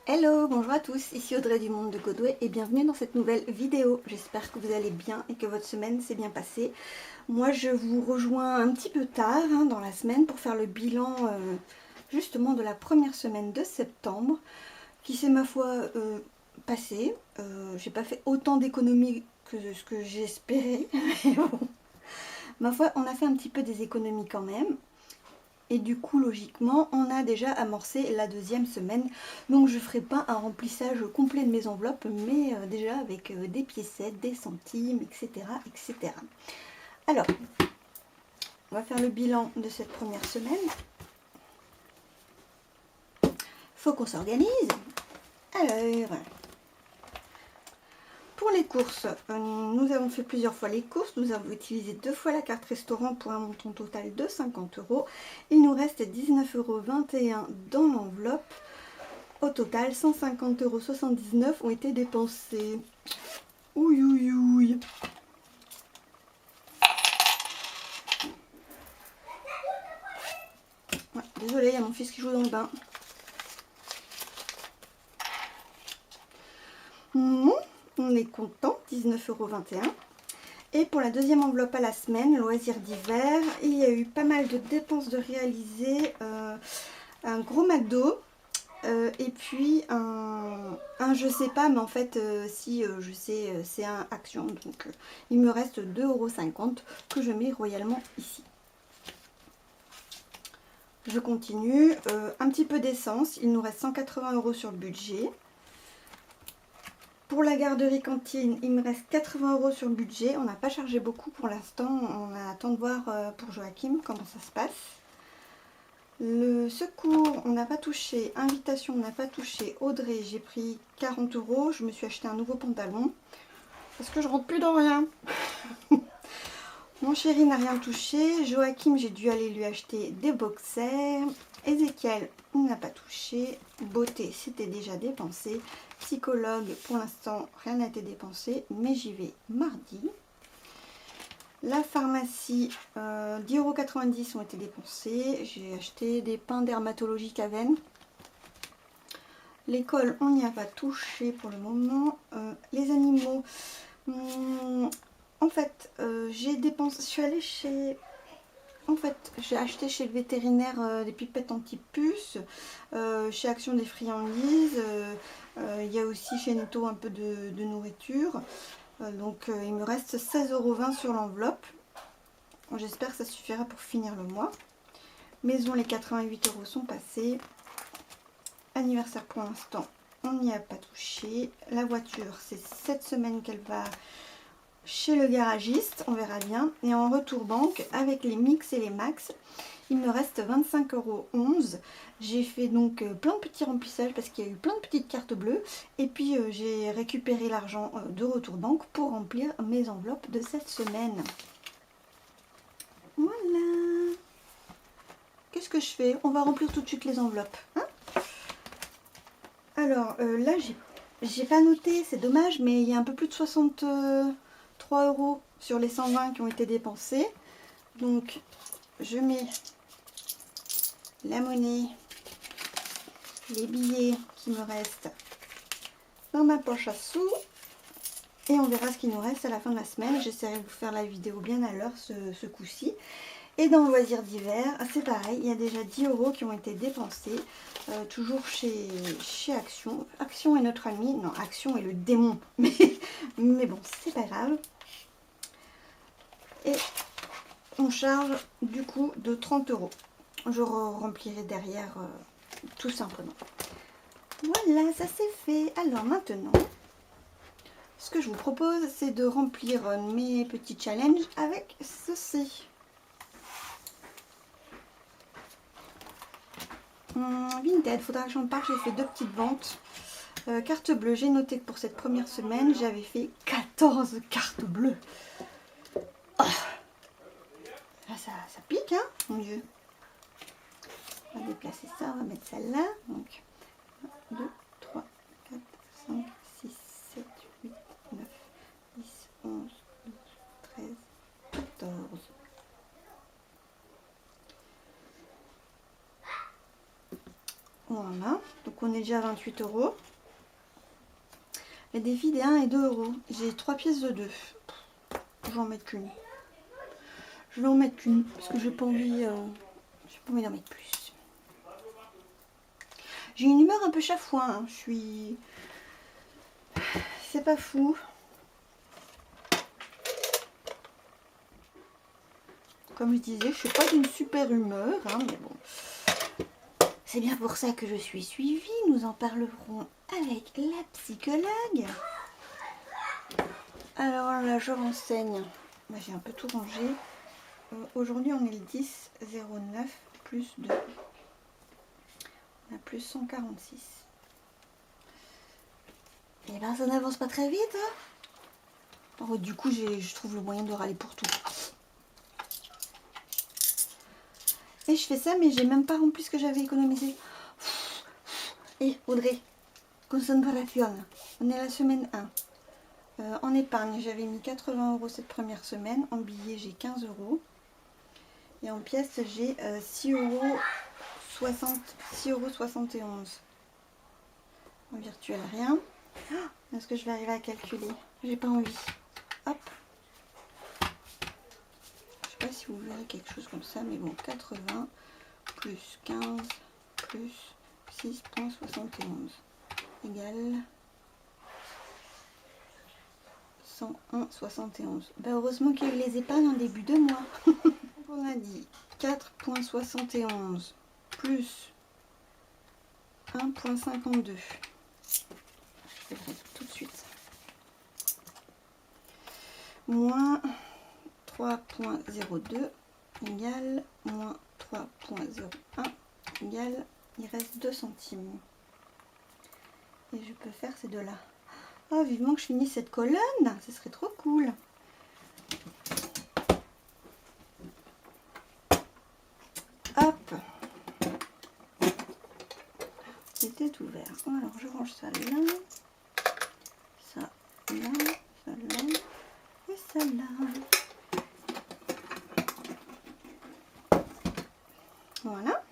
Hello, bonjour à tous, ici Audrey du Monde de Godway et bienvenue dans cette nouvelle vidéo. J'espère que vous allez bien et que votre semaine s'est bien passée. Moi je vous rejoins un petit peu tard dans la semaine pour faire le bilan justement de la première semaine de septembre qui s'est ma foi passée. J'ai pas fait autant d'économies que ce que j'espérais, mais bon, ma foi on a fait un petit peu des économies quand même. Et du coup, logiquement, on a déjà amorcé la deuxième semaine. Donc, je ne ferai pas un remplissage complet de mes enveloppes, mais déjà avec des piécettes, des centimes, etc., etc. Alors, on va faire le bilan de cette première semaine. Faut qu'on s'organise. Alors, pour les courses, nous avons fait plusieurs fois les courses. Nous avons utilisé 2 fois la carte restaurant pour un montant total de 50 €. Il nous reste 19,21 € dans l'enveloppe. Au total, 150,79 € ont été dépensés. Ouille, ouille, ouille. Ouais, désolée, il y a mon fils qui joue dans le bain. On est content, 19,21 €. Et pour la deuxième enveloppe à la semaine, loisirs d'hiver, il y a eu pas mal de dépenses de réaliser. Un gros McDo. Et puis un je sais pas, mais en fait si je sais, c'est un Action, donc il me reste 2,50 € que je mets royalement ici. Je continue, un petit peu d'essence, il nous reste 180 € sur le budget. Pour la garderie cantine, il me reste 80 € sur le budget. On n'a pas chargé beaucoup pour l'instant, on attend de voir pour Joachim comment ça se passe. Le secours, on n'a pas touché. Invitation, on n'a pas touché. Audrey, j'ai pris 40 €. Je me suis acheté un nouveau pantalon. Parce que je rentre plus dans rien. Mon chéri n'a rien touché. Joachim, j'ai dû aller lui acheter des boxers. Ézéchiel, on n'a pas touché. Beauté, c'était déjà dépensé. Psychologue, pour l'instant, rien n'a été dépensé. Mais j'y vais mardi. La pharmacie, 10,90 € ont été dépensés. J'ai acheté des pains dermatologiques à veine. L'école, on n'y a pas touché pour le moment. Les animaux, en fait, j'ai dépensé. Je suis allée chez. En fait, j'ai acheté chez le vétérinaire des pipettes anti-puces. Chez Action des friandises. Il y a aussi chez Netto un peu de nourriture. Donc il me reste 16,20 € sur l'enveloppe. J'espère que ça suffira pour finir le mois. Maison, les 88 € sont passés. Anniversaire pour l'instant, on n'y a pas touché. La voiture, c'est cette semaine qu'elle va chez le garagiste, on verra bien. Et en retour banque, avec les mix et les max, il me reste 25,11 €. J'ai fait donc plein de petits remplissages parce qu'il y a eu plein de petites cartes bleues. Et puis j'ai récupéré l'argent de retour banque pour remplir mes enveloppes de cette semaine. Voilà. Qu'est-ce que je fais? On va remplir tout de suite les enveloppes. Alors là, j'ai pas noté, c'est dommage, mais il y a un peu plus de 63 € sur les 120 qui ont été dépensés. Donc, je mets la monnaie, les billets qui me restent dans ma poche à sous. Et on verra ce qu'il nous reste à la fin de la semaine. J'essaierai de vous faire la vidéo bien à l'heure ce coup-ci. Et dans le loisir d'hiver, c'est pareil, il y a déjà 10 € qui ont été dépensés, toujours chez Action. Action est notre ami, non, Action est le démon, mais bon, c'est pas grave. Et on charge du coup de 30 €. Je remplirai derrière tout simplement. Voilà, ça c'est fait. Alors maintenant, ce que je vous propose, c'est de remplir mes petits challenges avec ceci. Vinted, faudra que j'en parle, j'ai fait 2 petites ventes. Carte bleue, j'ai noté que pour cette première semaine, j'avais fait 14 cartes bleues. Oh. Là, ça pique, hein, mon Dieu. On va déplacer ça, on va mettre celle-là. Donc, 1, 2, 3, 4, 5, 6, 7, 8, 9, 10, 11, 12, 13, 14. Voilà, donc on est déjà à 28 €. Les défis des 1 et 2 €. J'ai 3 pièces de 2. Je vais en mettre qu'une. Je vais en mettre qu'une parce que j'ai pas envie d'en mettre plus. J'ai une humeur un peu chafouin, hein. Je suis... C'est pas fou. Comme je disais, je suis pas d'une super humeur, hein, mais bon. C'est bien pour ça que je suis suivie. Nous en parlerons avec la psychologue. Alors là, je renseigne. Bah, j'ai un peu tout rangé. Aujourd'hui, on est le 10,09 plus 2. On a plus 146. Et ben, ça n'avance pas très vite. Hein. Alors, du coup, je trouve le moyen de râler pour tout. Et je fais ça, mais j'ai même pas rempli ce que j'avais économisé. Et Audrey, concentration. On est à la semaine 1. En épargne, j'avais mis 80 € cette première semaine. En billets, j'ai 15 €. Et en pièces, j'ai 6,71 €. En virtuel, rien. Est-ce que je vais arriver à calculer? J'ai pas envie. Hop. Je sais pas si vous verrez quelque chose comme ça, mais bon, 80 plus 15 plus 6,71 égale 101,71. Bah heureusement qu'il y a eu les épargnes en début de mois. On a dit 4,71 plus 1,52. Je vais le résoudre tout de suite. Moins 3,02 égale moins 3,01 égale, il reste 2 centimes. Et je peux faire ces deux-là. Oh, vivement que je finisse cette colonne, ce serait trop cool. Hop. C'était ouvert. Alors, je range ça là. Ça là, ça là et ça là. Voilà.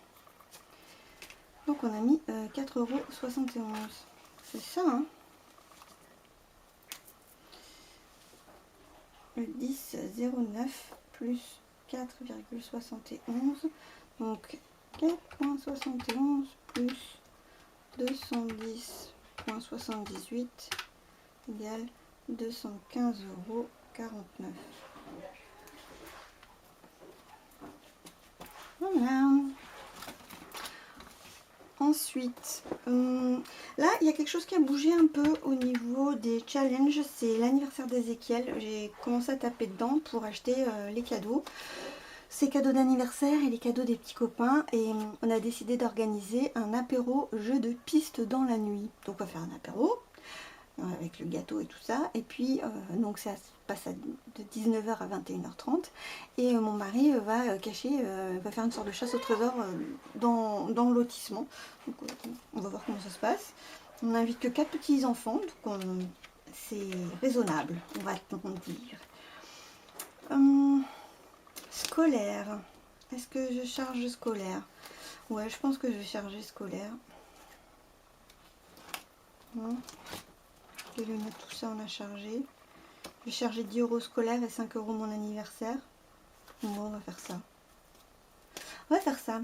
Donc on a mis 4,71 €. C'est ça, hein. Le 10,09 plus 4,71. Donc 4,71 plus 210,78 égale 215,49 €. Voilà. Ensuite, là, il y a quelque chose qui a bougé un peu au niveau des challenges. C'est l'anniversaire d'Ézéchiel. J'ai commencé à taper dedans pour acheter les cadeaux. Ces cadeaux d'anniversaire et les cadeaux des petits copains. Et on a décidé d'organiser un apéro jeu de piste dans la nuit. Donc on va faire un apéro avec le gâteau et tout ça. Et puis, donc ça se passe de 19 h à 21 h 30. Et mon mari va va faire une sorte de chasse au trésor dans le lotissement. Donc, on va voir comment ça se passe. On n'invite que 4 petits enfants, donc c'est raisonnable, on va dire. Scolaire. Est-ce que je charge scolaire? Ouais, je pense que je vais charger scolaire. Les lunettes, tout ça, on a chargé. Je vais charger 10 € scolaire et 5 € mon anniversaire. Bon, on va faire ça. On va faire ça.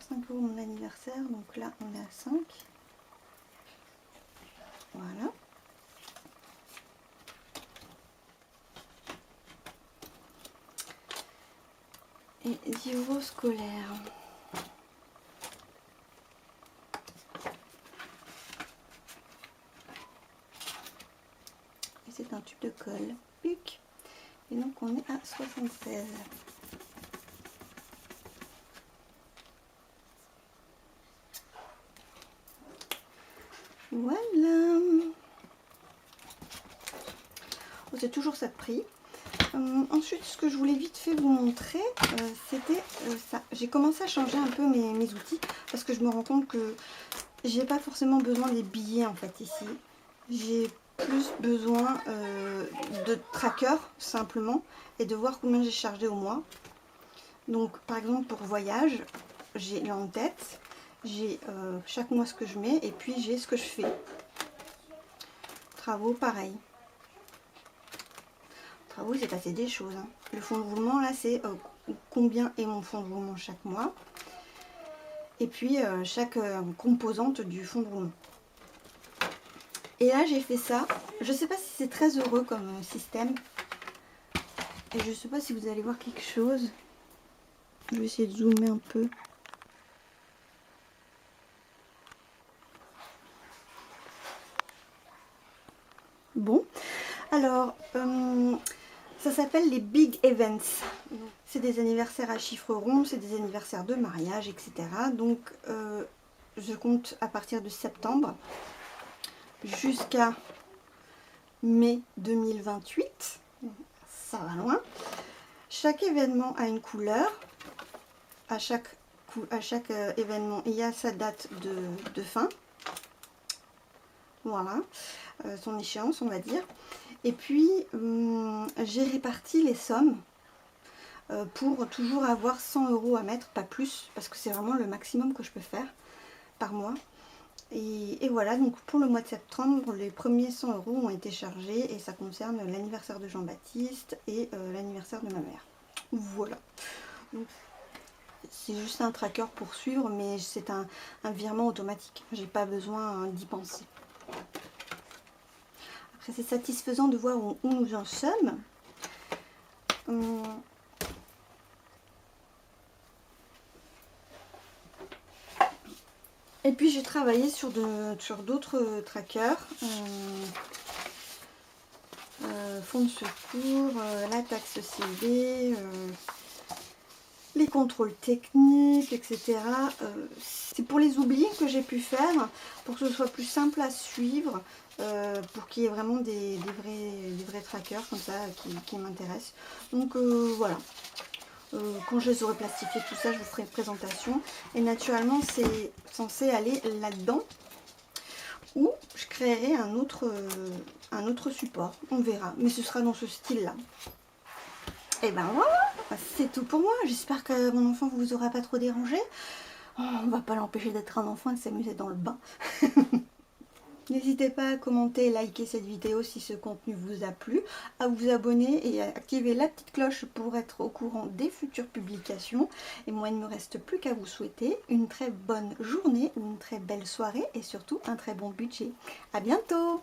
5 € mon anniversaire, donc là, on est à 5. Voilà. Et 10 € scolaire. Et c'est un tube de colle. Puc. Et donc on est à 76. Voilà. Oh, c'est toujours ça de prix. Ensuite, ce que je voulais vite fait vous montrer, c'était ça. J'ai commencé à changer un peu mes outils parce que je me rends compte que j'ai pas forcément besoin des billets en fait ici. J'ai plus besoin de tracker simplement et de voir combien j'ai chargé au mois. Donc par exemple pour voyage, j'ai là en tête j'ai chaque mois ce que je mets et puis j'ai ce que je fais. Travaux, pareil. Travaux, il s'est passé des choses. Hein. Le fond de roulement, là, c'est combien est mon fond de roulement chaque mois. Et puis, chaque composante du fond de roulement. Et là, j'ai fait ça. Je ne sais pas si c'est très heureux comme système. Et je ne sais pas si vous allez voir quelque chose. Je vais essayer de zoomer un peu. Bon, alors, ça s'appelle les Big Events. C'est des anniversaires à chiffres ronds, c'est des anniversaires de mariage, etc. Donc, je compte à partir de septembre jusqu'à mai 2028. Ça va loin. Chaque événement a une couleur. À chaque événement, il y a sa date de fin. Voilà, son échéance, on va dire. Et puis, j'ai réparti les sommes pour toujours avoir 100 € à mettre, pas plus, parce que c'est vraiment le maximum que je peux faire par mois. Et voilà, donc pour le mois de septembre, les premiers 100 € ont été chargés et ça concerne l'anniversaire de Jean-Baptiste et l'anniversaire de ma mère. Voilà. C'est juste un tracker pour suivre, mais c'est un virement automatique. J'ai pas besoin d'y penser. Après, c'est satisfaisant de voir où nous en sommes. Et puis j'ai travaillé sur d'autres trackers. Fonds de secours, la taxe CV, les contrôles techniques, etc. C'est pour les oublis que j'ai pu faire, pour que ce soit plus simple à suivre, pour qu'il y ait vraiment des vrais trackers comme ça qui m'intéressent. Donc voilà. Quand je les aurai plastifiés, tout ça, je vous ferai une présentation. Et naturellement, c'est censé aller là-dedans. Ou je créerai un autre support. On verra. Mais ce sera dans ce style-là. Et ben voilà, c'est tout pour moi. J'espère que mon enfant vous aura pas trop dérangé. Oh, on va pas l'empêcher d'être un enfant et de s'amuser dans le bain. N'hésitez pas à commenter et liker cette vidéo si ce contenu vous a plu, à vous abonner et à activer la petite cloche pour être au courant des futures publications. Et moi, il ne me reste plus qu'à vous souhaiter une très bonne journée, une très belle soirée et surtout un très bon budget. À bientôt!